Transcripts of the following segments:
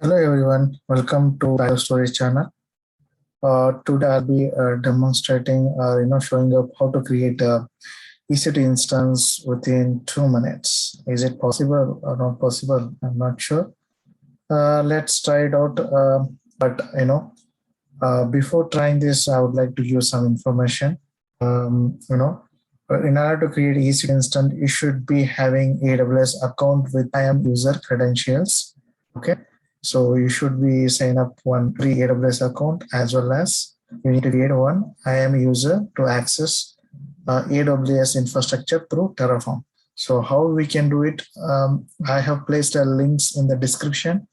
Hello everyone, welcome to Storage channel. Today I'll be demonstrating, showing up how to create a EC2 instance within 2 minutes. Is it possible or not possible? I'm not sure. Let's try it out. But before trying this, I would like to give some information. In order to create EC2 instance, you should be having AWS account with IAM user credentials. Okay. So you should be sign up one free AWS account as well as you need to create one IAM user to access AWS infrastructure through Terraform. So how we can do it? I have placed links in the description.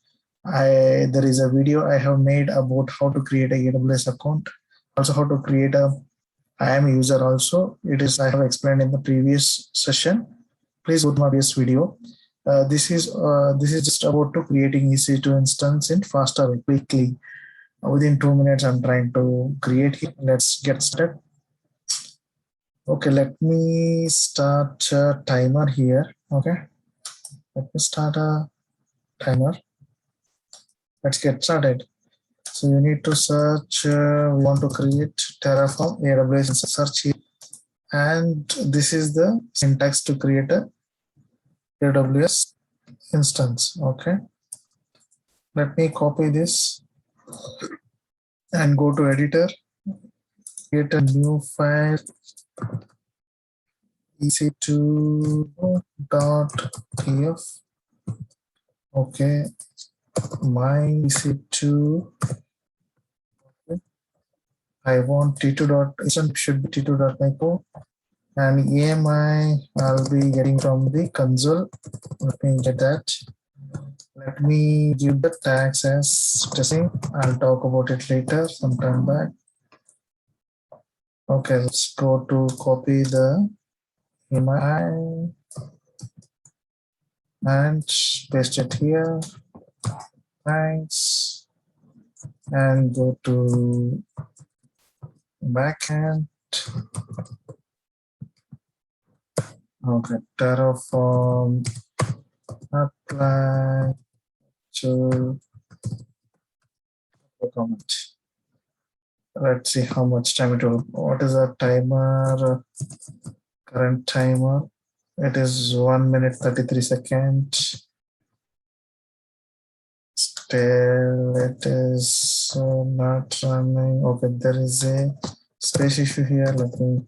There is a video I have made about how to create a AWS account, also how to create a IAM user. Also, it is I have explained in the previous session. Please go to my previous video. This is just about to creating EC2 instance in faster way, quickly. Within 2 minutes, I'm trying to create it. Let's get started. Okay, let me start a timer here. Okay, let me start a timer. Let's get started. So you need to search. We want to create Terraform AWS search here, and this is the syntax to create a AWS instance. Okay, let me copy this and go to editor, create a new file, ec2.tf. Okay, my ec2. Okay. I want t2.instant should be t2.micro, and EMI I'll be getting from the console. Let me get that. Let me give the tags as testing. I'll talk about it later, sometime back. Okay, let's go to copy the EMI and paste it here. Thanks. And go to backend. Okay, Terraform apply to comment. Let's see how much time it will. What is the timer? Current timer. It is 1 minute 33 seconds. Still, it is not running. Okay, there is a space issue here. Let me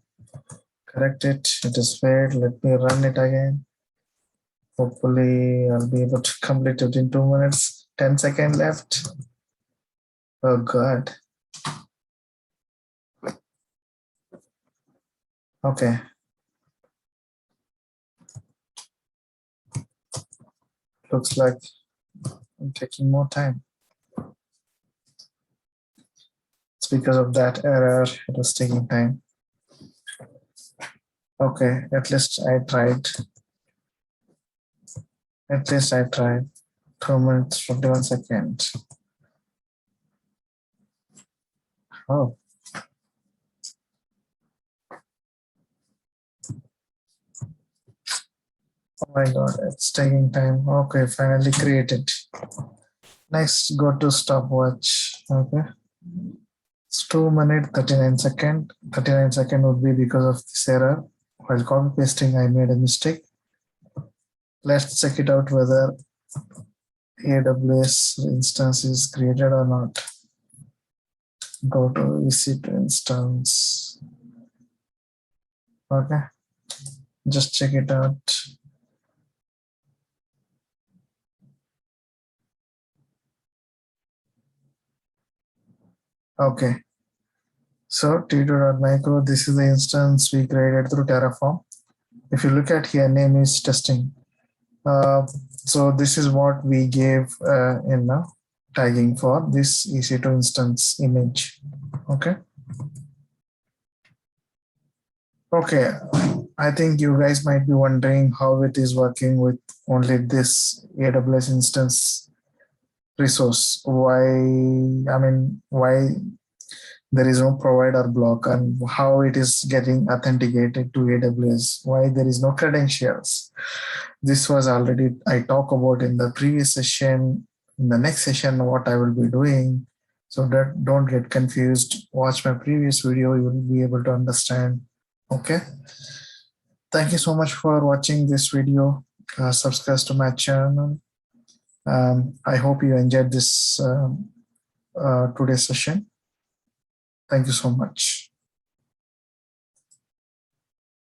correct it. It is failed. Let me run it again. Hopefully, I'll be able to complete it in 2 minutes. 10 seconds left. Oh God. Okay. Looks like I'm taking more time. It's because of that error. It was taking time. Okay, at least I tried. At least I tried. 2 minutes, 41 seconds. Oh. Oh my God, it's taking time. Okay, finally created. Next, go to stopwatch. Okay. It's 2 minutes, 39 seconds. 39 seconds would be because of this error. While copy pasting, I made a mistake. Let's check it out whether AWS instance is created or not. Go to EC2 instance. Okay. Just check it out. Okay. So t2.micro, this is the instance we created through Terraform. If you look at here, name is testing. So this is what we gave in tagging for this EC2 instance image. Okay. Okay. I think you guys might be wondering how it is working with only this AWS instance resource. Why there is no provider block and how it is getting authenticated to AWS, why there is no credentials. This was already I talked about in the previous session. in the next session what I will be doing. So that don't get confused. Watch my previous video, you will be able to understand. Okay. Thank you so much for watching this video. Subscribe to my channel. I hope you enjoyed this today's session. Thank you so much.